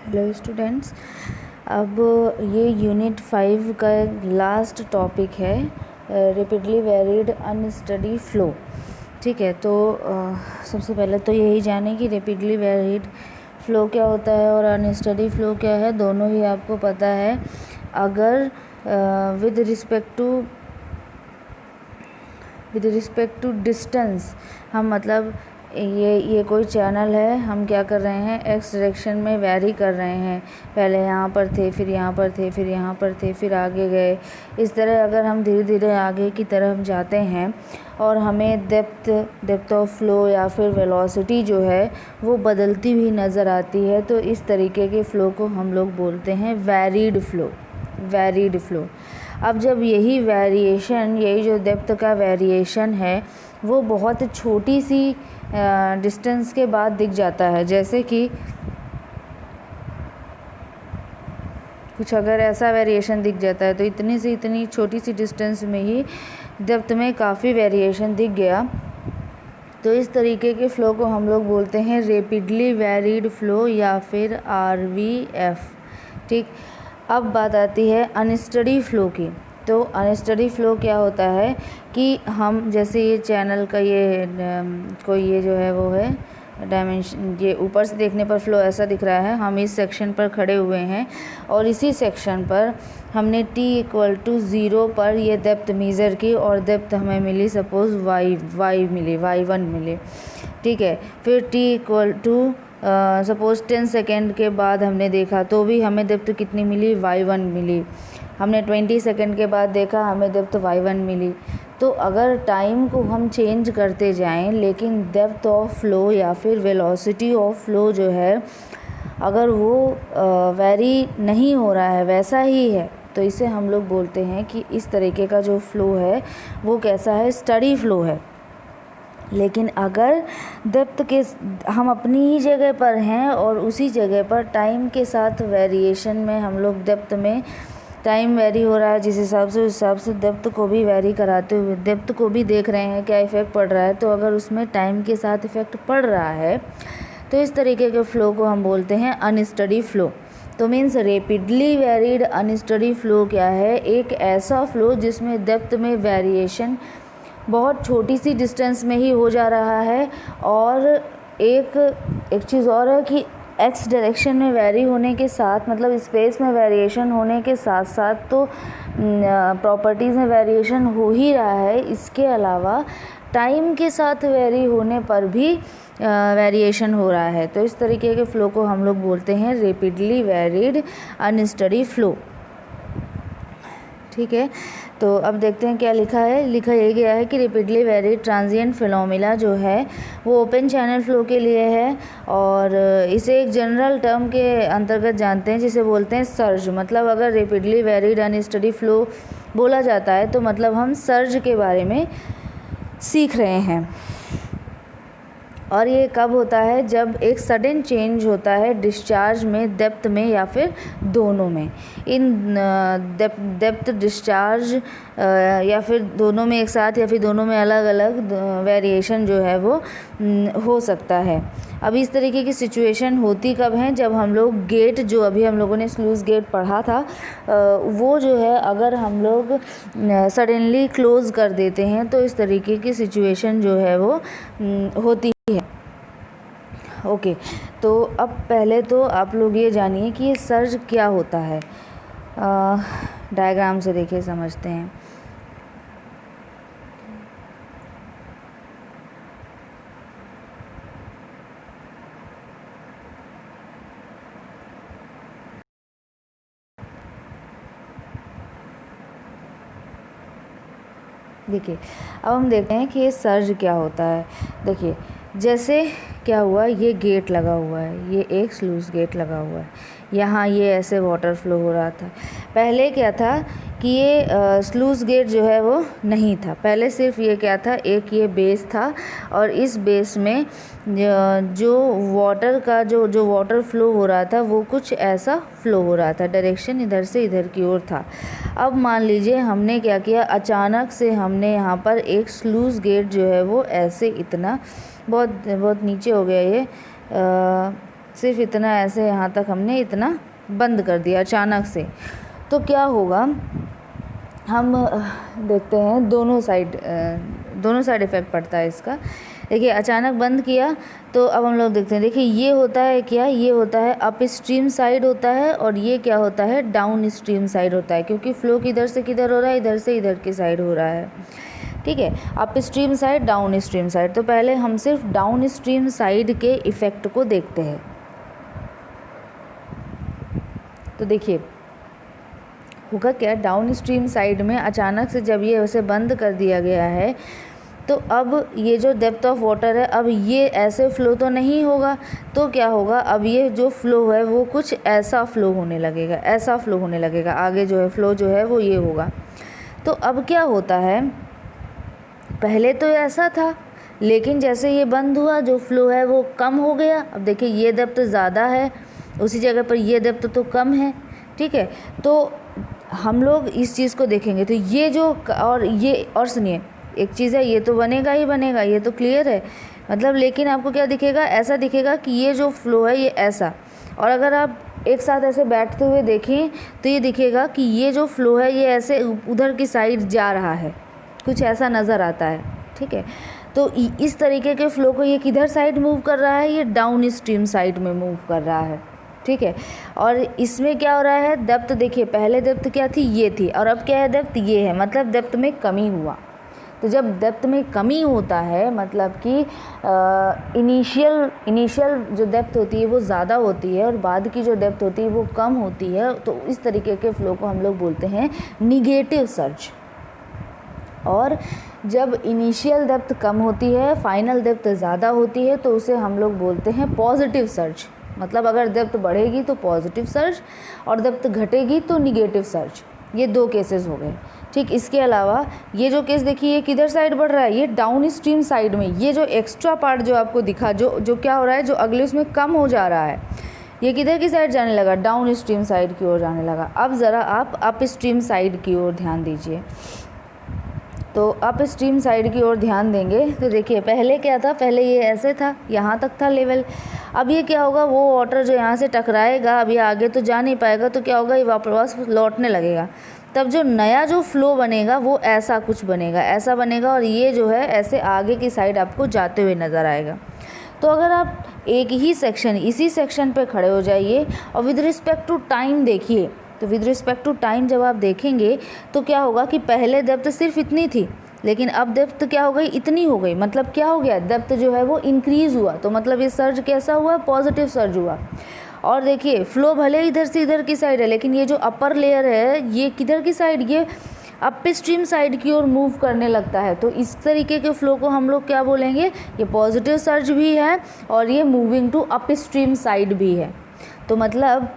Hello students. अब ये unit 5 का लास्ट टॉपिक है, रेपिडली वेरिड अनस्टडी फ्लो। ठीक है, तो सबसे पहले तो यही जाने कि रेपिडली वेरिड फ्लो क्या होता है और अनस्टडी फ्लो क्या है, दोनों ही आपको पता है। अगर विद रिस्पेक्ट टू डिस्टेंस हम मतलब ये कोई चैनल है, हम क्या कर रहे हैं, एक्स डायरेक्शन में वेरी कर रहे हैं। पहले यहाँ पर थे, फिर यहाँ पर थे, फिर यहाँ पर थे, फिर आगे गए। इस तरह अगर हम धीरे धीरे आगे की तरफ जाते हैं और हमें डेप्थ ऑफ फ्लो या फिर वेलोसिटी जो है वो बदलती हुई नज़र आती है, तो इस तरीके के फ़्लो को हम लोग बोलते हैं वेरीड फ़्लो। अब जब यही जो डेप्थ का वेरिएशन है वो बहुत छोटी सी डिस्टेंस के बाद दिख जाता है, जैसे कि कुछ अगर ऐसा वेरिएशन दिख जाता है तो इतनी छोटी सी डिस्टेंस में ही डेप्थ में काफ़ी वेरिएशन दिख गया, तो इस तरीके के फ़्लो को हम लोग बोलते हैं रेपिडली वेरिड फ़्लो या फिर RVF। ठीक, अब बात आती है अनस्टडी फ़्लो की। तो अनस्टडी फ़्लो क्या होता है कि हम जैसे ये चैनल का ये जो है वो है डायमेंशन, ये ऊपर से देखने पर फ़्लो ऐसा दिख रहा है। हम इस सेक्शन पर खड़े हुए हैं और इसी सेक्शन पर हमने t=0 पर ये डेप्थ मेज़र की और डेप्थ हमें मिली सपोज़ y1 मिले। ठीक है, फिर सपोज़ 10 सेकेंड के बाद हमने देखा तो भी हमें डेप्थ कितनी मिली, y1 मिली। हमने 20 सेकेंड के बाद देखा, हमें डेप्थ y1 मिली। तो अगर टाइम को हम चेंज करते जाएं लेकिन डेप्थ ऑफ फ्लो या फिर वेलोसिटी ऑफ फ्लो जो है अगर वो वेरी नहीं हो रहा है, वैसा ही है, तो इसे हम लोग बोलते हैं कि इस तरीके का जो फ़्लो है वो कैसा है, स्टडी फ़्लो है। लेकिन अगर डेप्थ के हम अपनी ही जगह पर हैं और उसी जगह पर टाइम के साथ वेरिएशन में हम लोग डेप्थ में टाइम वेरी हो रहा है, जिस हिसाब से उस हिसाब से डेप्थ को भी वेरी कराते हुए डेप्थ को भी देख रहे हैं क्या इफ़ेक्ट पड़ रहा है, तो अगर उसमें टाइम के साथ इफ़ेक्ट पड़ रहा है तो इस तरीके के फ़्लो को हम बोलते हैं अनस्टडी फ़्लो। तो means rapidly varied unsteady flow क्या है, एक ऐसा फ़्लो जिसमें डेप्थ में वेरिएशन बहुत छोटी सी डिस्टेंस में ही हो जा रहा है। और एक चीज़ और है कि एक्स डायरेक्शन में वेरी होने के साथ मतलब स्पेस में वेरिएशन होने के साथ साथ तो प्रॉपर्टीज़ में वेरिएशन हो ही रहा है, इसके अलावा टाइम के साथ वेरी होने पर भी वेरिएशन हो रहा है। तो इस तरीके के फ़्लो को हम लोग बोलते हैं रेपिडली वेरिड अनस्टडी फ़्लो। ठीक है, तो अब देखते हैं क्या लिखा है। लिखा ये गया है कि रेपिडली वेरिड ट्रांजिएंट फिनोमिना जो है वो ओपन चैनल फ़्लो के लिए है और इसे एक जनरल टर्म के अंतर्गत जानते हैं जिसे बोलते हैं सर्ज। मतलब अगर रेपिडली वेरिड अनस्टडी फ़्लो बोला जाता है तो मतलब हम सर्ज के बारे में सीख रहे हैं। और ये कब होता है, जब एक सडन चेंज होता है डिस्चार्ज में, डेप्थ में या फिर दोनों में। इन डेप्थ डिस्चार्ज या फिर दोनों में एक साथ या फिर दोनों में अलग अलग वेरिएशन जो है वो हो सकता है। अब इस तरीके की सिचुएशन होती कब है, जब हम लोग गेट, जो अभी हम लोगों ने स्लूज़ गेट पढ़ा था, वो जो है अगर हम लोग सडनली क्लोज़ कर देते हैं तो इस तरीके की सिचुएशन जो है वो होती है। ओके, तो अब पहले तो आप लोग ये जानिए कि ये सर्ज क्या होता है। डायग्राम से देखिए समझते हैं। देखिए, अब हम देखते हैं कि ये सर्ज क्या होता है। देखिए, जैसे क्या हुआ, ये गेट लगा हुआ है, ये एक स्लूज़ गेट लगा हुआ है, यहाँ ये ऐसे वाटर फ्लो हो रहा था। पहले क्या था कि ये स्लूज़ गेट जो है वो नहीं था, पहले सिर्फ ये क्या था, एक ये बेस था और इस बेस में जो वाटर का जो वाटर फ्लो हो रहा था वो कुछ ऐसा फ्लो हो रहा था, डायरेक्शन इधर से इधर की ओर था। अब मान लीजिए हमने क्या किया, अचानक से हमने यहाँ पर एक स्लूज़ गेट जो है वो ऐसे इतना बहुत नीचे हो गया, ये सिर्फ इतना ऐसे यहाँ तक हमने इतना बंद कर दिया अचानक से, तो क्या होगा, हम देखते हैं दोनों साइड इफ़ेक्ट पड़ता है इसका। देखिए अचानक बंद किया तो अब हम लोग देखते हैं, देखिए ये होता है क्या, ये होता है अप स्ट्रीम साइड होता है, और ये क्या होता है, डाउन स्ट्रीम साइड होता है, क्योंकि फ़्लो किधर से किधर हो रहा है, इधर से इधर की साइड हो रहा है। ठीक है, up stream side, down stream side. तो पहले हम सिर्फ डाउन स्ट्रीम साइड के इफ़ेक्ट को देखते हैं। तो देखिए होगा क्या, डाउन स्ट्रीम साइड में अचानक से जब ये वैसे बंद कर दिया गया है, तो अब ये जो डेप्थ ऑफ वाटर है, अब ये ऐसे फ़्लो तो नहीं होगा, तो क्या होगा, अब ये जो फ़्लो है वो कुछ ऐसा फ़्लो होने लगेगा, ऐसा फ़्लो होने लगेगा, आगे जो है फ़्लो जो है वो ये होगा। तो अब क्या होता है, पहले तो ऐसा था, लेकिन जैसे ये बंद हुआ जो फ़्लो है वो कम हो गया। अब देखिए ये डेप्थ ज़्यादा है, उसी जगह पर ये डेप्थ तो कम है। ठीक है, तो हम लोग इस चीज़ को देखेंगे, तो ये जो और सुनिए, एक चीज़ है, ये तो बनेगा ही बनेगा, ये तो क्लियर है, मतलब लेकिन आपको क्या दिखेगा, ऐसा दिखेगा कि ये जो फ़्लो है ये ऐसा, और अगर आप एक साथ ऐसे बैठते हुए देखें तो ये दिखेगा कि ये जो फ़्लो है ये ऐसे उधर की साइड जा रहा है, कुछ ऐसा नज़र आता है। ठीक है, तो इस तरीके के फ़्लो को ये किधर साइड मूव कर रहा है, ये डाउन स्ट्रीम साइड में मूव कर रहा है। ठीक है, और इसमें क्या हो रहा है, डेप्थ देखिए, पहले डेप्थ क्या थी, ये थी, और अब क्या है, डेप्थ ये है, मतलब डेप्थ में कमी हुआ। तो जब डेप्थ में कमी होता है, मतलब कि इनिशियल जो डेप्थ होती है वो ज़्यादा होती है और बाद की जो डेप्थ होती है वो कम होती है, तो इस तरीके के फ़्लो को हम लोग बोलते हैं निगेटिव सर्ज। और जब इनिशियल डेप्थ कम होती है, फाइनल डेप्थ ज़्यादा होती है, तो उसे हम लोग बोलते हैं पॉजिटिव सर्ज। मतलब अगर डेप्थ बढ़ेगी तो पॉजिटिव सर्ज और डेप्थ घटेगी तो निगेटिव सर्ज। ये दो केसेस हो गए। ठीक, इसके अलावा ये जो केस देखिए, ये किधर साइड बढ़ रहा है, ये डाउन स्ट्रीम साइड में। ये जो एक्स्ट्रा पार्ट जो आपको दिखा, जो क्या हो रहा है, जो अगले उसमें कम हो जा रहा है, ये किधर की साइड जाने लगा, डाउन स्ट्रीम साइड की ओर जाने लगा। अब ज़रा आप अप स्ट्रीम साइड की ओर ध्यान दीजिए। तो अप स्ट्रीम साइड की ओर ध्यान देंगे तो देखिए पहले क्या था, पहले ये ऐसे था, यहाँ तक था लेवल। अब ये क्या होगा, वो वाटर जो यहाँ से टकराएगा, अब ये आगे तो जा नहीं पाएगा, तो क्या होगा, ये वापस लौटने लगेगा। तब जो नया जो फ़्लो बनेगा वो ऐसा कुछ बनेगा, ऐसा बनेगा, और ये जो है ऐसे आगे की साइड आपको जाते हुए नज़र आएगा। तो अगर आप एक ही सेक्शन, इसी सेक्शन पे खड़े हो जाइए और विद रिस्पेक्ट टू टाइम देखिए, तो विद रिस्पेक्ट टू टाइम जब आप देखेंगे तो क्या होगा कि पहले डेप्थ सिर्फ इतनी थी, लेकिन अब डेप्थ क्या हो गई, इतनी हो गई। मतलब क्या हो गया, डेप्थ जो है वो इंक्रीज़ हुआ, तो मतलब ये सर्ज कैसा हुआ, पॉजिटिव सर्ज हुआ। और देखिए फ़्लो भले इधर से इधर की साइड है, लेकिन ये जो अपर लेयर है ये किधर की साइड, ये अप स्ट्रीम साइड की ओर मूव करने लगता है। तो इस तरीके के फ़्लो को हम लोग क्या बोलेंगे, ये पॉजिटिव सर्ज भी है और ये moving to upstream side भी है। तो मतलब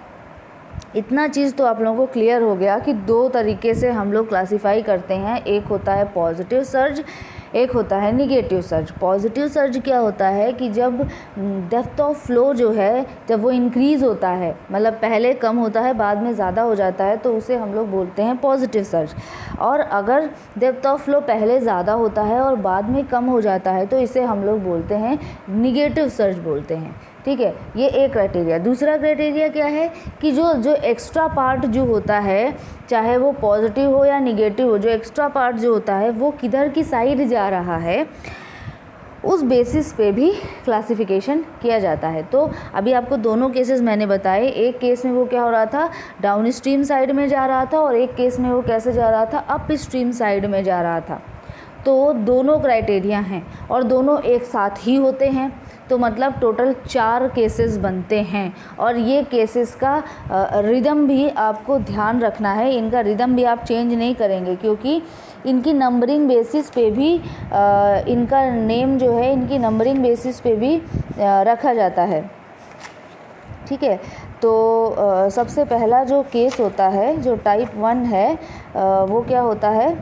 इतना चीज़ तो आप लोगों को क्लियर हो गया कि दो तरीके से हम लोग क्लासीफाई करते हैं, एक होता है पॉजिटिव सर्ज, एक होता है निगेटिव सर्ज। पॉजिटिव सर्ज क्या होता है कि जब डेप्थ ऑफ फ्लो जो है जब वो इंक्रीज़ होता है, मतलब पहले कम होता है बाद में ज़्यादा हो जाता है, तो उसे हम लोग बोलते हैं पॉजिटिव सर्ज। और अगर डेप्थ ऑफ फ्लो पहले ज़्यादा होता है और बाद में कम हो जाता है तो इसे हम लोग बोलते हैं निगेटिव सर्ज बोलते हैं। ठीक है, ये एक क्राइटेरिया। दूसरा क्राइटेरिया क्या है कि जो एक्स्ट्रा पार्ट जो होता है, चाहे वो पॉजिटिव हो या निगेटिव हो, जो एक्स्ट्रा पार्ट जो होता है वो किधर की साइड जा रहा है, उस बेसिस पे भी क्लासिफिकेशन किया जाता है। तो अभी आपको दोनों केसेस मैंने बताए, एक केस में वो क्या हो रहा था, डाउन स्ट्रीम साइड में जा रहा था, और एक केस में वो कैसे जा रहा था, अप स्ट्रीम साइड में जा रहा था। तो दोनों क्राइटेरिया हैं और दोनों एक साथ ही होते हैं, तो मतलब टोटल 4 केसेस बनते हैं। और ये केसेस का रिदम भी आपको ध्यान रखना है, इनका रिदम भी आप चेंज नहीं करेंगे, क्योंकि इनकी नंबरिंग बेसिस पे भी इनका नेम जो है इनकी नंबरिंग बेसिस पे भी रखा जाता है। ठीक है, तो सबसे पहला जो केस होता है, जो टाइप 1 है, वो क्या होता है,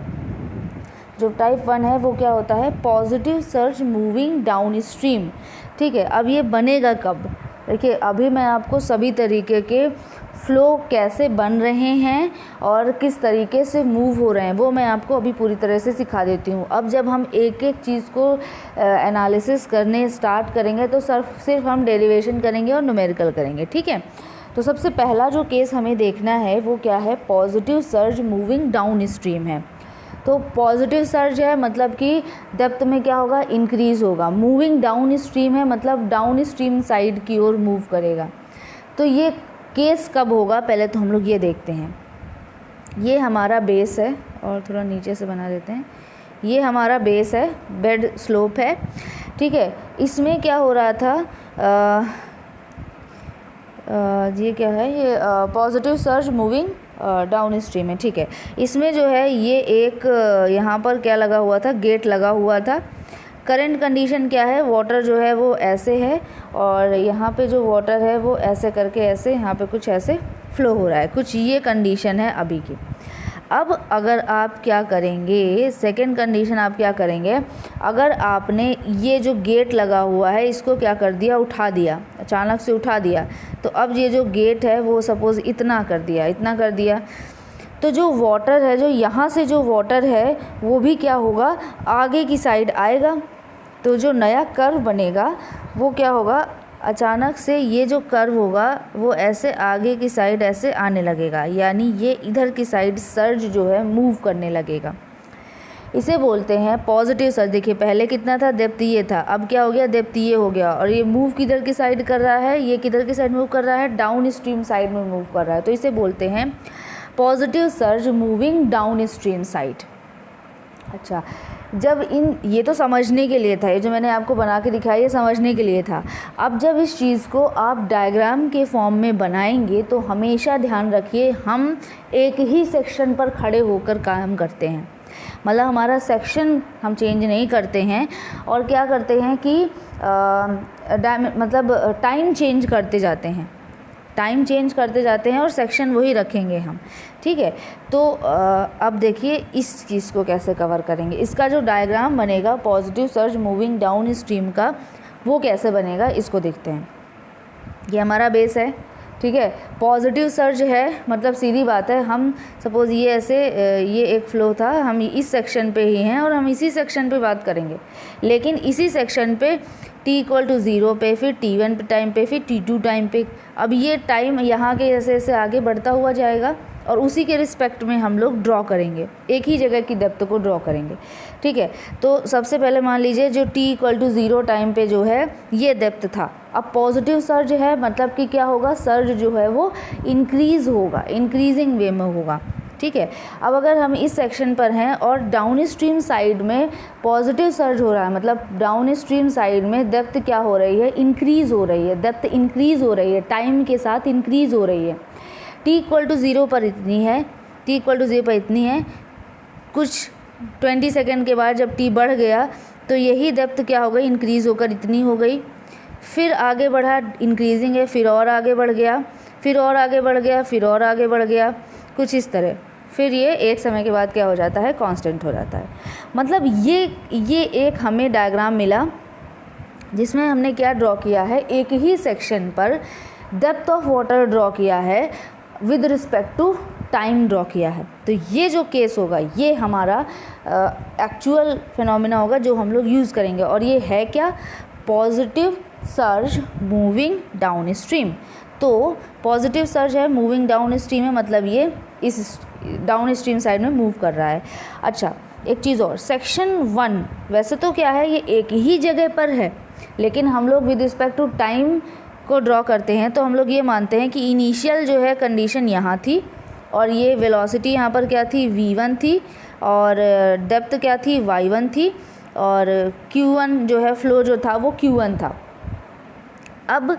जो टाइप 1 है वो क्या होता है, positive surge moving down stream. ठीक है, अब ये बनेगा कब, देखिए अभी मैं आपको सभी तरीके के फ़्लो कैसे बन रहे हैं और किस तरीके से मूव हो रहे हैं वो मैं आपको अभी पूरी तरह से सिखा देती हूँ। अब जब हम एक एक चीज़ को एनालिसिस करने स्टार्ट करेंगे तो सिर्फ हम डेरिवेशन करेंगे और न्यूमेरिकल करेंगे, ठीक है। तो सबसे पहला जो केस हमें देखना है वो क्या है, positive surge moving down stream है। तो पॉजिटिव सर्ज है मतलब कि डेप्थ में क्या होगा, इंक्रीज़ होगा। मूविंग डाउन स्ट्रीम है मतलब डाउन स्ट्रीम साइड की ओर मूव करेगा। तो ये केस कब होगा, पहले तो हम लोग ये देखते हैं। ये हमारा बेस है और थोड़ा नीचे से बना देते हैं। ये हमारा बेस है, बेड स्लोप है, ठीक है। इसमें क्या हो रहा था, ये क्या है, ये positive surge moving down stream है, ठीक है। इसमें जो है ये एक यहाँ पर क्या लगा हुआ था, गेट लगा हुआ था। करंट कंडीशन क्या है, वाटर जो है वो ऐसे है और यहाँ पे जो वाटर है वो ऐसे करके ऐसे यहाँ पे कुछ ऐसे फ्लो हो रहा है, कुछ ये कंडीशन है अभी की। अब अगर आप क्या करेंगे, सेकंड कंडीशन आप क्या करेंगे, अगर आपने ये जो गेट लगा हुआ है इसको क्या कर दिया, उठा दिया, अचानक से उठा दिया, तो अब ये जो गेट है वो सपोज़ इतना कर दिया, इतना कर दिया, तो जो वाटर है, जो यहाँ से जो वाटर है वो भी क्या होगा, आगे की साइड आएगा। तो जो नया कर्व बनेगा वो क्या होगा, अचानक से ये जो कर्व होगा वो ऐसे आगे की साइड ऐसे आने लगेगा, यानी ये इधर की साइड सर्ज जो है मूव करने लगेगा। इसे बोलते हैं पॉजिटिव सर्ज। देखिए पहले कितना था, डेप्थ ये था, अब क्या हो गया, डेप्थ ये हो गया, और ये मूव किधर की साइड कर रहा है, ये किधर की साइड मूव कर रहा है, डाउन स्ट्रीम साइड में मूव कर रहा है। तो इसे बोलते हैं positive surge moving down stream side. अच्छा, जब ये तो समझने के लिए था, ये जो मैंने आपको बना के दिखाया ये समझने के लिए था। अब जब इस चीज़ को आप डायग्राम के फॉर्म में बनाएंगे तो हमेशा ध्यान रखिए हम एक ही सेक्शन पर खड़े होकर काम करते हैं, मतलब हमारा सेक्शन हम चेंज नहीं करते हैं और क्या करते हैं कि मतलब टाइम चेंज करते जाते हैं, टाइम चेंज करते जाते हैं और सेक्शन वही रखेंगे हम, ठीक है। तो अब देखिए इस चीज़ को कैसे कवर करेंगे। इसका जो डायग्राम बनेगा positive surge moving down stream का, वो कैसे बनेगा इसको देखते हैं। ये हमारा बेस है, ठीक है। पॉजिटिव सर्ज है मतलब सीधी बात है, हम सपोज़ ये ऐसे ये एक फ़्लो था, हम इस सेक्शन पे ही हैं और हम इसी सेक्शन पे बात करेंगे, लेकिन इसी सेक्शन पे t=0 पे, फिर t1 टाइम पे, फिर t2 टाइम पे। अब ये टाइम यहाँ के ऐसे ऐसे आगे बढ़ता हुआ जाएगा और उसी के रिस्पेक्ट में हम लोग ड्रॉ करेंगे, एक ही जगह की डेप्थ को ड्रॉ करेंगे, ठीक है। तो सबसे पहले मान लीजिए जो t=0 टाइम पे जो है ये डेप्थ था। अब पॉजिटिव सर्ज है मतलब कि क्या होगा, सर्ज जो है वो इंक्रीज़ होगा, इंक्रीजिंग वे में होगा, ठीक है। अब अगर हम इस सेक्शन पर हैं और डाउन स्ट्रीम साइड में पॉजिटिव सर्ज हो रहा है, मतलब डाउन स्ट्रीम साइड में डेप्थ क्या हो रही है, इंक्रीज़ हो रही है, डेप्थ इंक्रीज़ हो रही है, टाइम के साथ इंक्रीज़ हो रही है। t=0 पर इतनी है, t=0 पर इतनी है, कुछ 20 सेकेंड के बाद जब t बढ़ गया तो यही डेप्थ क्या हो गई, इंक्रीज़ होकर इतनी हो गई, फिर आगे बढ़ा, इंक्रीजिंग है, फिर और आगे बढ़ गया, फिर और आगे बढ़ गया, फिर और आगे बढ़ गया, कुछ इस तरह। फिर ये एक समय के बाद क्या हो जाता है, कांस्टेंट हो जाता है। मतलब ये एक हमें डायग्राम मिला जिसमें हमने क्या ड्रॉ किया है, एक ही सेक्शन पर डेप्थ ऑफ वाटर ड्रॉ किया है, with respect to time draw किया है। तो ये जो केस होगा ये हमारा एक्चुअल फिनोमिना होगा जो हम लोग यूज़ करेंगे, और ये है क्या, positive surge moving down stream. तो पॉजिटिव सर्ज है, मूविंग डाउन स्ट्रीम है, मतलब ये इस डाउन स्ट्रीम साइड में मूव कर रहा है। अच्छा, एक चीज़ और, सेक्शन 1 वैसे तो क्या है, ये एक ही जगह पर है, लेकिन हम लोग विद रिस्पेक्ट टू टाइम को ड्रॉ करते हैं तो हम लोग ये मानते हैं कि इनिशियल जो है कंडीशन यहाँ थी और ये वेलोसिटी यहाँ पर क्या थी, v1 थी, और डेप्थ क्या थी, y1 थी, और q1 जो है फ्लो जो था वो q1 था। अब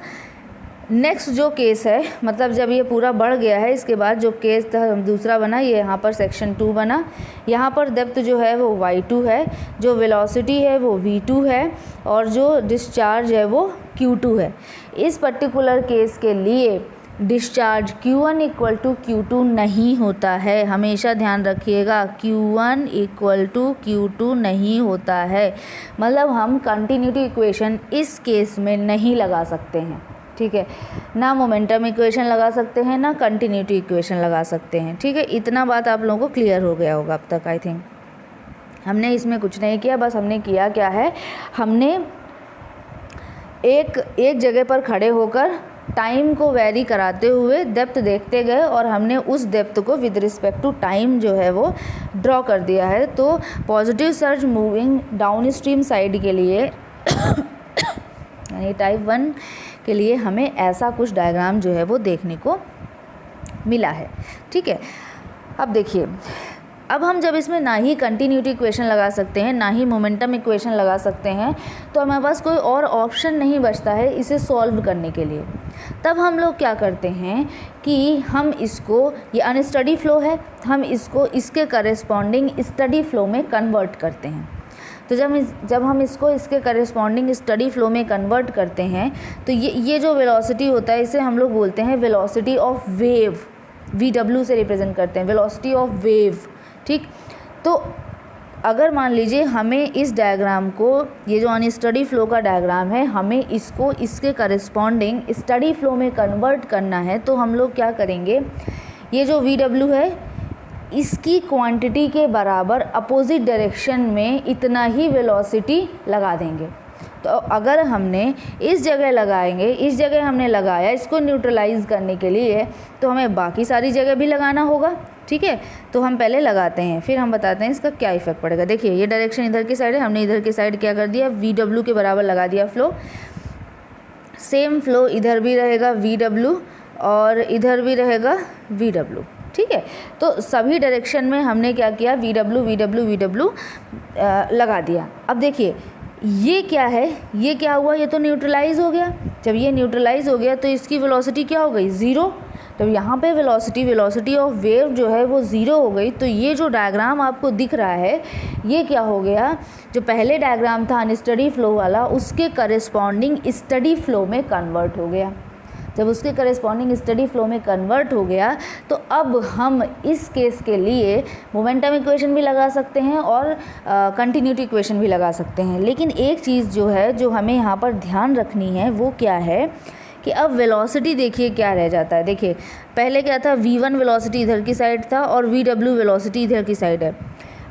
नेक्स्ट जो केस है, मतलब जब ये पूरा बढ़ गया है, इसके बाद जो केस था दूसरा बना, ये यहाँ पर सेक्शन 2 बना। यहाँ पर डेप्थ जो है वो y2 है, जो वेलोसिटी है वो v2 है, और जो डिस्चार्ज है वो q2 है। इस पर्टिकुलर केस के लिए डिस्चार्ज q1 = q2 नहीं होता है, हमेशा ध्यान रखिएगा, q1 = q2 नहीं होता है। मतलब हम कंटिन्यूटी इक्वेशन इस केस में नहीं लगा सकते हैं, ठीक है, ना मोमेंटम इक्वेशन लगा सकते हैं ना कंटिन्यूटी इक्वेशन लगा सकते हैं। ठीक है, इतना बात आप लोगों को क्लियर हो गया होगा अब तक। आई थिंक हमने इसमें कुछ नहीं किया, बस हमने किया क्या है, हमने एक जगह पर खड़े होकर टाइम को वेरी कराते हुए डेप्थ देखते गए और हमने उस डेप्थ को विद रिस्पेक्ट टू टाइम जो है वो ड्रॉ कर दिया है। तो positive surge moving down stream side के लिए यानी टाइप 1 के लिए हमें ऐसा कुछ डायग्राम जो है वो देखने को मिला है। ठीक है, अब देखिए, अब हम जब इसमें ना ही कंटिन्यूटी इक्वेशन लगा सकते हैं ना ही मोमेंटम इक्वेशन लगा सकते हैं, तो हमारे पास कोई और ऑप्शन नहीं बचता है इसे सॉल्व करने के लिए। तब हम लोग क्या करते हैं कि हम इसको, ये अनस्टडी फ्लो है, हम इसको इसके करेस्पॉन्डिंग स्टडी फ्लो में कन्वर्ट करते हैं। तो जब हम इसको इसके करेस्पॉन्डिंग स्टडी फ्लो में कन्वर्ट करते हैं तो ये जो वेलोसिटी होता है इसे हम लोग बोलते हैं वेलोसिटी ऑफ वेव, VW से रिप्रेजेंट करते हैं, वेलोसिटी ऑफ वेव। ठीक, तो अगर मान लीजिए हमें इस डायग्राम को, ये जो अनस्टडी फ्लो का डायग्राम है, हमें इसको इसके करेस्पॉन्डिंग स्टडी फ्लो में कन्वर्ट करना है, तो हम लोग क्या करेंगे, ये जो VW है इसकी क्वांटिटी के बराबर अपोजिट डायरेक्शन में इतना ही वेलोसिटी लगा देंगे। तो अगर हमने इस जगह लगाएंगे, इस जगह हमने लगाया इसको न्यूट्रलाइज करने के लिए, तो हमें बाकी सारी जगह भी लगाना होगा। ठीक है, तो हम पहले लगाते हैं, फिर हम बताते हैं इसका क्या इफेक्ट पड़ेगा। देखिए, ये डायरेक्शन इधर की साइड है, हमने इधर की साइड क्या कर दिया, VW के बराबर लगा दिया फ्लो। सेम फ्लो इधर भी रहेगा VW और इधर भी रहेगा VW। ठीक है, तो सभी डायरेक्शन में हमने क्या किया, VW लगा दिया। अब देखिए ये क्या है, ये क्या हुआ, ये तो न्यूट्रलाइज हो गया। जब ये न्यूट्रलाइज हो गया तो इसकी वेलोसिटी क्या हो गई, ज़ीरो। जब यहाँ पे वेलोसिटी ऑफ वेव जो है वो ज़ीरो हो गई, तो ये जो डायग्राम आपको दिख रहा है ये क्या हो गया, जो पहले डायग्राम था अनस्टडी फ्लो वाला उसके करेस्पॉन्डिंग स्टडी फ्लो में कन्वर्ट हो गया। जब उसके करेस्पॉन्डिंग स्टडी फ्लो में कन्वर्ट हो गया तो अब हम इस केस के लिए मोमेंटम इक्वेशन भी लगा सकते हैं और कंटिन्यूटी इक्वेशन भी लगा सकते हैं। लेकिन एक चीज़ जो है जो हमें यहाँ पर ध्यान रखनी है वो क्या है कि अब वेलोसिटी देखिए क्या रह जाता है। देखिए पहले क्या था, V1 वेलोसिटी इधर की साइड था और VW वेलोसिटी इधर की साइड है।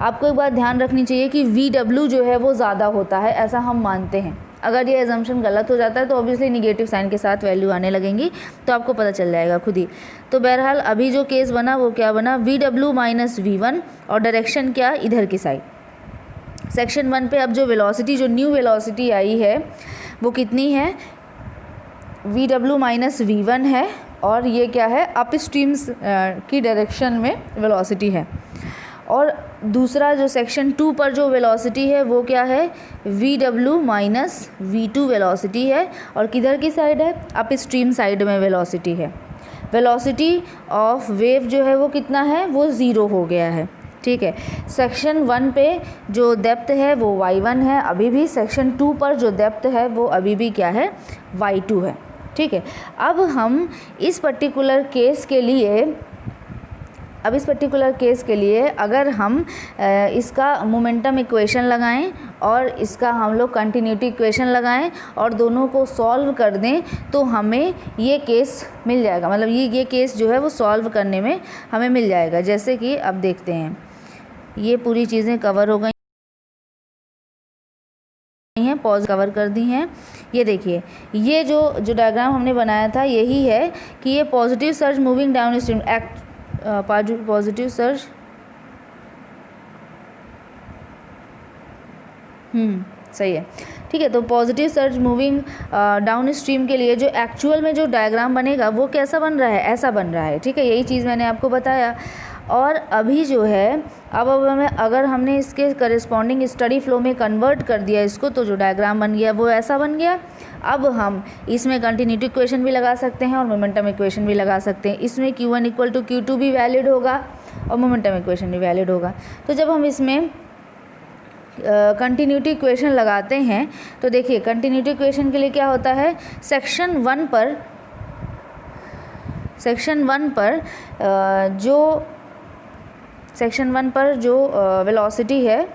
आपको एक बात ध्यान रखनी चाहिए कि VW जो है वो ज़्यादा होता है, ऐसा हम मानते हैं। अगर ये एजम्पशन गलत हो जाता है तो ऑब्वियसली निगेटिव साइन के साथ वैल्यू आने लगेंगी, तो आपको पता चल जाएगा खुद ही। तो बहरहाल अभी जो केस बना वो क्या बना, VW माइनस V1 और डायरेक्शन क्या, इधर की साइड। सेक्शन 1 पे अब जो वेलोसिटी, जो न्यू वेलोसिटी आई है वो कितनी है, VW माइनस V1 है और ये क्या है, अप स्ट्रीम्स की डायरेक्शन में वेलोसिटी है। और दूसरा जो सेक्शन 2 पर जो वेलोसिटी है वो क्या है, VW माइनस V2 वेलोसिटी है और किधर की साइड है, अप स्ट्रीम साइड में वेलोसिटी है। वेलोसिटी ऑफ वेव जो है वो कितना है, वो ज़ीरो हो गया है। ठीक है, सेक्शन 1 पे जो डेप्थ है वो y1 है अभी भी, सेक्शन 2 पर जो डेप्थ है वो अभी भी क्या है, y2 है। ठीक है, अब हम इस पर्टिकुलर केस के लिए अगर हम इसका मोमेंटम इक्वेशन लगाएं और इसका हम लोग कंटिन्यूटी इक्वेशन लगाएं और दोनों को सॉल्व कर दें तो हमें ये केस मिल जाएगा। मतलब ये केस जो है वो सॉल्व करने में हमें मिल जाएगा। जैसे कि अब देखते हैं, ये पूरी चीज़ें कवर हो गई हैं, पॉज कवर कर दी हैं। ये देखिए, ये जो डायग्राम हमने बनाया था यही है कि ये positive surge moving down stream positive surge सही है। ठीक है, तो positive surge moving down stream के लिए जो एक्चुअल में जो डायग्राम बनेगा वो कैसा बन रहा है, ऐसा बन रहा है। ठीक है, यही चीज़ मैंने आपको बताया। और अभी जो है अब हमें, अगर हमने इसके करेस्पॉन्डिंग स्टडी फ्लो में कन्वर्ट कर दिया इसको, तो जो डायग्राम बन गया वो ऐसा बन गया। अब हम इसमें कंटिन्यूटी इक्वेशन भी लगा सकते हैं और मोमेंटम इक्वेशन भी लगा सकते हैं। इसमें Q1 इक्वल टू Q2 भी वैलिड होगा और मोमेंटम इक्वेशन भी वैलिड होगा। तो जब हम इसमें कंटिन्यूटी इक्वेशन लगाते हैं तो देखिए कंटिन्यूटी इक्वेशन के लिए क्या होता है, सेक्शन 1 पर जो वेलोसिटी है,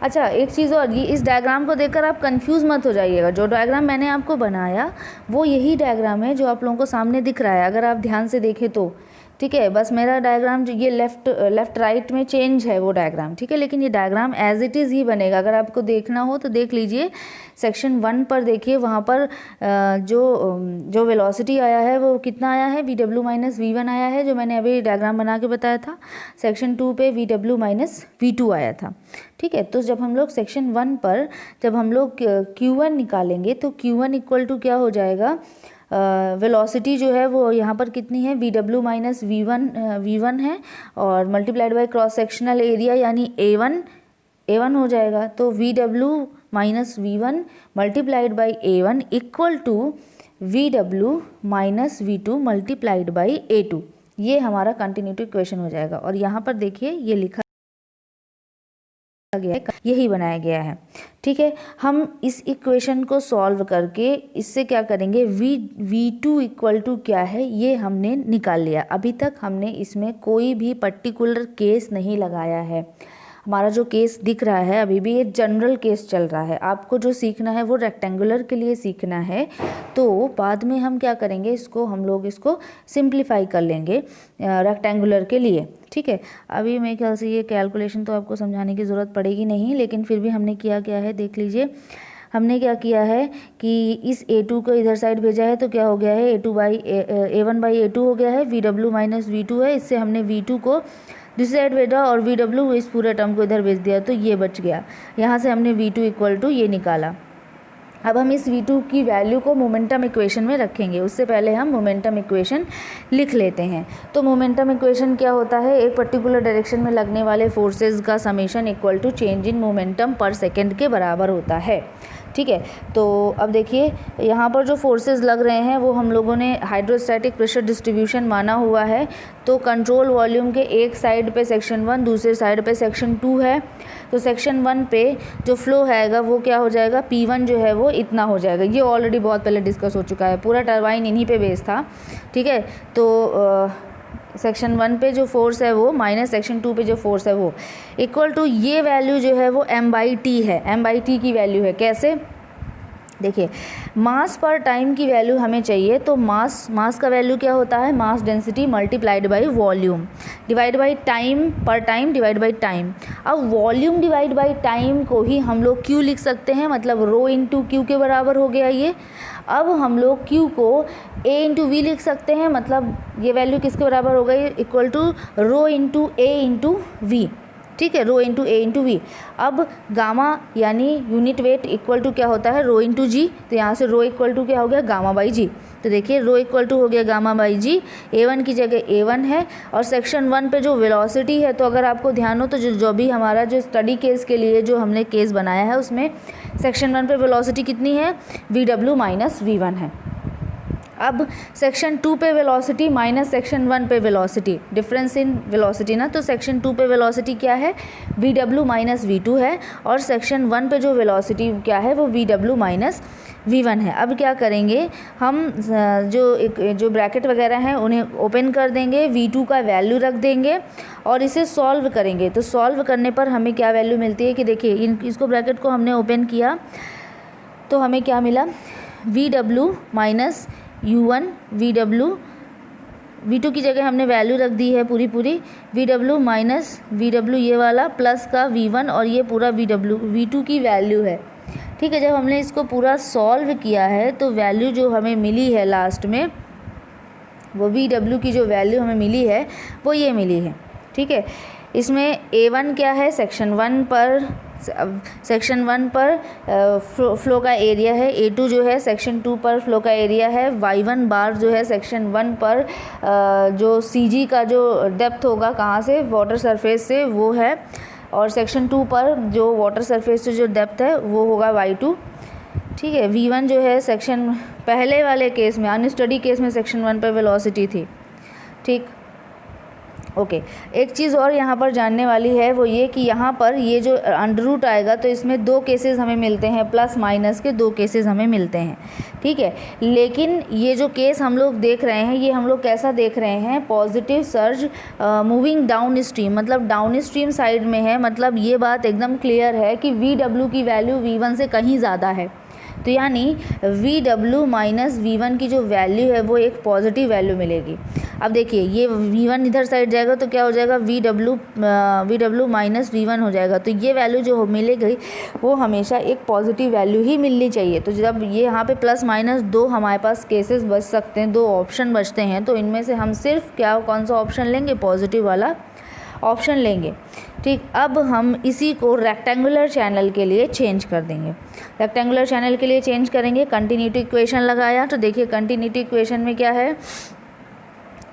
अच्छा एक चीज़ और, ये इस डायग्राम को देखकर आप कंफ्यूज मत हो जाइएगा। जो डायग्राम मैंने आपको बनाया वो यही डायग्राम है जो आप लोगों को सामने दिख रहा है, अगर आप ध्यान से देखें तो, ठीक है। बस मेरा डायग्राम जो ये लेफ़्ट राइट में चेंज है वो डायग्राम, ठीक है, लेकिन ये डायग्राम एज इट इज़ ही बनेगा। अगर आपको देखना हो तो देख लीजिए, सेक्शन 1 पर देखिए, वहाँ पर जो वेलोसिटी आया है वो कितना आया है, VW माइनस V1 आया है, जो मैंने अभी डायग्राम बना के बताया था। सेक्शन 2 पे VW माइनस V2 आया था, ठीक है। तो जब हम लोग सेक्शन 1 पर जब हम लोग Q1 निकालेंगे तो Q1 इक्वल टू क्या हो जाएगा, वेलोसिटी जो है वो यहाँ पर कितनी है, VW माइनस V1 है, और multiplied by cross sectional area यानी A1 हो जाएगा। तो VW minus V1 multiplied by A1 equal to VW minus V2 multiplied by A2। ये हमारा कंटिन्यूटी इक्वेशन हो जाएगा। और यहाँ पर देखिए ये लिखा गया है, यही बनाया गया है, ठीक है। हम इस इक्वेशन को सॉल्व करके इससे क्या करेंगे, V2 इक्वल टू क्या है ये हमने निकाल लिया। अभी तक हमने इसमें कोई भी पर्टिकुलर केस नहीं लगाया है। हमारा जो केस दिख रहा है अभी भी ये जनरल केस चल रहा है। आपको जो सीखना है वो रेक्टेंगुलर के लिए सीखना है, तो बाद में हम क्या करेंगे, हम लोग इसको सिंप्लीफाई कर लेंगे रेक्टेंगुलर के लिए, ठीक है। अभी मेरे ख्याल से ये कैलकुलेशन तो आपको समझाने की ज़रूरत पड़ेगी नहीं, लेकिन फिर भी हमने किया क्या है देख लीजिए। हमने क्या किया है कि इस A2 को इधर साइड भेजा है, तो क्या हो गया है, A1 बाई A2 हो गया है। VW माइनस V2 है, इससे हमने V2 को दूसरी साइड भेजा और VW इस पूरे टर्म को इधर भेज दिया, तो ये बच गया। यहाँ से हमने V2 इक्वल टू ये निकाला। अब हम इस V2 की वैल्यू को मोमेंटम इक्वेशन में रखेंगे, उससे पहले हम मोमेंटम इक्वेशन लिख लेते हैं। तो मोमेंटम इक्वेशन क्या होता है, एक पर्टिकुलर डायरेक्शन में लगने वाले फोर्सेस का summation equal to change in momentum per second के बराबर होता है, ठीक है। तो अब देखिए यहाँ पर जो फोर्सेस लग रहे हैं वो हम लोगों ने हाइड्रोस्टैटिक प्रेशर डिस्ट्रीब्यूशन माना हुआ है। तो कंट्रोल वॉल्यूम के एक साइड पे सेक्शन 1, दूसरे साइड पे सेक्शन 2 है। तो सेक्शन 1 पे जो फ्लो हैगा वो क्या हो जाएगा, P1 जो है वो इतना हो जाएगा। ये ऑलरेडी बहुत पहले डिस्कस हो चुका है, पूरा टरबाइन इन्हीं पे बेस था, ठीक है। तो सेक्शन 1 पे जो फोर्स है वो माइनस सेक्शन 2 पे जो फोर्स है वो इक्वल टू ये वैल्यू जो है वो m/t है। m/t की वैल्यू है, कैसे देखिए, मास पर टाइम की वैल्यू हमें चाहिए। तो मास का वैल्यू क्या होता है, mass density multiplied by volume divide by time, पर टाइम डिवाइड बाई टाइम। अब वॉल्यूम डिवाइड बाई टाइम को ही हम लोग Q लिख सकते हैं, मतलब रो इंटू क्यू के बराबर हो गया ये। अब हम लोग Q को A इंटू वी लिख सकते हैं, मतलब ये वैल्यू किसके बराबर हो गई, equal to rho into A into V, ठीक है, rho into A into V. अब गामा यानी यूनिट वेट इक्वल टू क्या होता है, रो इंटू जी। तो यहाँ से रो इक्वल टू क्या हो गया, गामा बाई जी। तो देखिए रो इक्वल टू हो गया गामा बाई जी, A1 की जगह A1 है। और सेक्शन 1 पे जो वेलोसिटी है, तो अगर आपको ध्यान हो तो जो भी हमारा जो स्टडी केस के लिए जो हमने केस बनाया है उसमें सेक्शन 1 पे वेलोसिटी कितनी है, VW माइनस V1 है। अब सेक्शन 2 पे वेलोसिटी माइनस सेक्शन 1 पे वेलोसिटी, डिफरेंस इन वेलोसिटी ना। तो सेक्शन 2 पे वेलोसिटी क्या है, VW माइनस V2 है, और सेक्शन 1 पे जो वेलोसिटी क्या है वो VW माइनस V1 है। अब क्या करेंगे हम, जो ब्रैकेट वगैरह हैं उन्हें ओपन कर देंगे, V2 का वैल्यू रख देंगे और इसे सॉल्व करेंगे। तो सॉल्व करने पर हमें क्या वैल्यू मिलती है कि देखिए इसको ब्रैकेट को हमने ओपन किया तो हमें क्या मिला, VW माइनस U1, V2 की जगह हमने वैल्यू रख दी है पूरी VW माइनस VW ये वाला प्लस का V1, और ये पूरा V2 की वैल्यू है, ठीक है। जब हमने इसको पूरा सॉल्व किया है तो वैल्यू जो हमें मिली है लास्ट में, वो VW की जो वैल्यू हमें मिली है वो ये मिली है, ठीक है। इसमें A1 क्या है, सेक्शन 1 पर फ्लो का एरिया है। A2 जो है सेक्शन 2 पर फ्लो का एरिया है। Y1 बार जो है सेक्शन 1 पर जो CG का जो डेप्थ होगा कहाँ से, वाटर सरफेस से, वो है। और सेक्शन 2 पर जो वाटर सरफेस से जो डेप्थ है वो होगा Y2, ठीक है। V1 जो है सेक्शन पहले वाले केस में, अनस्टडी केस में सेक्शन 1 पर वेलोसिटी थी, ठीक। ओके एक चीज़ और यहाँ पर जानने वाली है, वो ये कि यहाँ पर ये जो अंडर रूट आएगा तो इसमें दो केसेस हमें मिलते हैं, प्लस माइनस के दो केसेस हमें मिलते हैं, ठीक है। लेकिन ये जो केस हम लोग देख रहे हैं, ये हम लोग कैसा देख रहे हैं, positive surge moving down stream, मतलब डाउन स्ट्रीम साइड में है। मतलब ये बात एकदम क्लियर है कि VW की वैल्यू V1 से कहीं ज़्यादा है। तो यानी VW माइनस V1 की जो वैल्यू है वो एक पॉजिटिव वैल्यू मिलेगी। अब देखिए ये V1 इधर साइड जाएगा तो क्या हो जाएगा, VW माइनस V1 हो जाएगा। तो ये वैल्यू जो मिलेगी वो हमेशा एक पॉजिटिव वैल्यू ही मिलनी चाहिए। तो जब ये यहाँ पे प्लस माइनस दो हमारे पास केसेस बच सकते हैं, दो ऑप्शन बचते हैं, तो इनमें से हम सिर्फ कौन सा ऑप्शन लेंगे, पॉजिटिव वाला ऑप्शन लेंगे, ठीक। अब हम इसी को रेक्टेंगुलर चैनल के लिए चेंज कर देंगे। रेक्टेंगुलर चैनल के लिए चेंज करेंगे, कंटिन्यूटी इक्वेशन लगाया तो देखिए कंटिन्यूटी इक्वेशन में क्या है,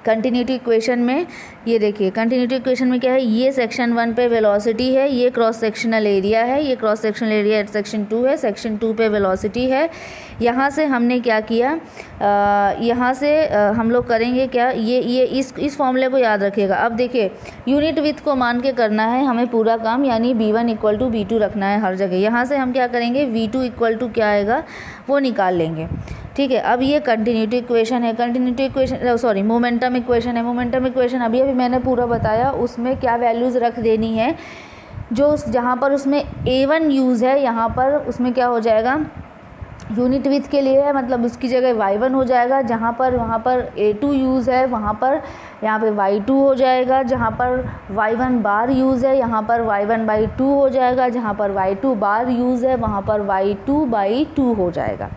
कंटिन्यूटी इक्वेशन में ये देखिए कंटिन्यूटी इक्वेशन में क्या है, ये सेक्शन 1 पे वेलोसिटी है, ये क्रॉस सेक्शनल एरिया है, ये क्रॉस सेक्शनल एरिया सेक्शन 2 है, सेक्शन 2 पे वेलोसिटी है। यहाँ से हमने क्या किया, यहाँ से हम लोग करेंगे क्या, ये इस फॉर्मूले को याद रखिएगा। अब देखिए यूनिट विथ को मान के करना है हमें पूरा काम, यानी B1 इक्वल टू B2 रखना है हर जगह। यहाँ से हम क्या करेंगे, V2 इक्वल टू क्या आएगा वो निकाल लेंगे, ठीक है। अब ये कंटिन्यूटी इक्वेशन है, continuity equation sorry momentum equation है। मोमेंटम इक्वेशन अभी मैंने पूरा बताया, उसमें क्या वैल्यूज़ रख देनी है, जो जहाँ पर उसमें A1 यूज़ है यहाँ पर उसमें क्या हो जाएगा, यूनिट विथ के लिए है, मतलब उसकी जगह Y1 हो जाएगा। जहाँ पर वहाँ पर A2 यूज़ है वहाँ पर यहाँ पे Y2 हो जाएगा। जहाँ पर Y1 बार यूज़ है यहाँ पर Y1/2 हो जाएगा। जहाँ पर Y2 बार यूज़ है वहाँ पर Y2/2 हो जाएगा।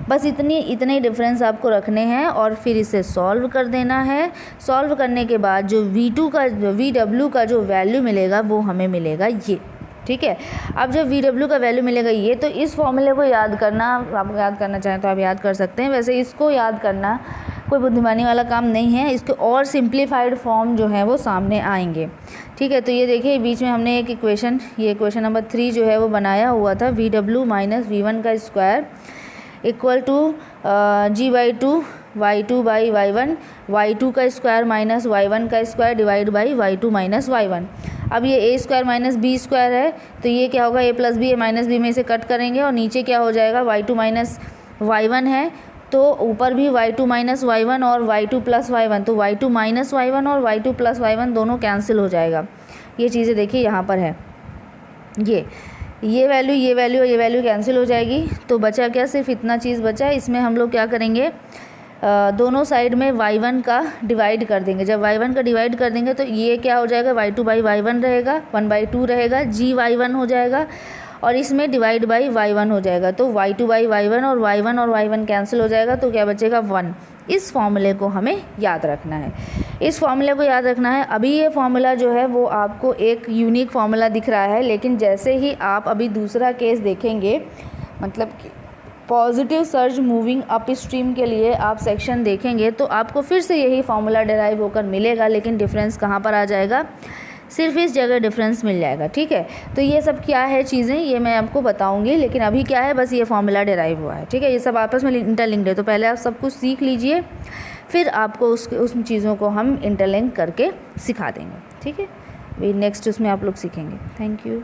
बस इतने ही डिफरेंस आपको रखने हैं और फिर इसे सॉल्व कर देना है। सॉल्व करने के बाद जो VW का जो वैल्यू मिलेगा वो हमें मिलेगा ये, ठीक है। अब जब VW का वैल्यू मिलेगा ये, तो इस फॉर्मूले को याद करना, आप याद करना चाहें तो आप याद कर सकते हैं। वैसे इसको याद करना कोई बुद्धिमानी वाला काम नहीं है, इसके और सिंप्लीफाइड फॉर्म जो है वो सामने आएंगे, ठीक है। तो ये देखिए बीच में हमने एक इक्वेशन, ये इक्वेशन नंबर 3 जो है वो बनाया हुआ था, VW माइनस V1 का square equal to G/2 Y2/Y1, Y2 का स्क्वायर माइनस Y1 का square divide by Y2 minus Y1। अब ये A square minus B square है तो ये क्या होगा, A plus B, minus B में से कट करेंगे और नीचे क्या हो जाएगा, Y2 माइनस Y1 है तो ऊपर भी Y2 माइनस Y1 और Y2 प्लस Y1, तो Y2 माइनस Y1 और Y2 प्लस Y1 दोनों कैंसिल हो जाएगा। ये चीज़ें देखिए यहाँ पर है, ये वैल्यू कैंसिल हो जाएगी। तो बचा क्या, सिर्फ इतना चीज़ बचा है। इसमें हम लोग क्या करेंगे, दोनों साइड में Y1 का डिवाइड कर देंगे। जब Y1 का डिवाइड कर देंगे तो ये क्या हो जाएगा, Y2/Y1 रहेगा, 1/2 रहेगा, GY1 हो जाएगा और इसमें डिवाइड बाई Y1 हो जाएगा। तो Y2/Y1 और Y1 कैंसिल हो जाएगा तो क्या बचेगा, 1। इस फॉर्मूले को हमें याद रखना है, इस फॉर्मूले को याद रखना है। अभी ये फॉर्मूला जो है वो आपको एक यूनिक फॉर्मूला दिख रहा है, लेकिन जैसे ही आप अभी दूसरा केस देखेंगे, मतलब कि positive surge moving up stream के लिए आप सेक्शन देखेंगे तो आपको फिर से यही फॉर्मूला डिराइव होकर मिलेगा, लेकिन डिफरेंस कहाँ पर आ जाएगा, सिर्फ इस जगह डिफरेंस मिल जाएगा, ठीक है। तो ये सब क्या है चीज़ें, ये मैं आपको बताऊंगी, लेकिन अभी क्या है, बस ये फॉर्मूला डिराइव हुआ है, ठीक है। ये सब आपस में इंटरलिंक्ड है, तो पहले आप सब कुछ सीख लीजिए, फिर आपको उस चीज़ों को हम इंटरलिंक करके सिखा देंगे, ठीक है। नेक्स्ट उसमें आप लोग सीखेंगे। Thank you.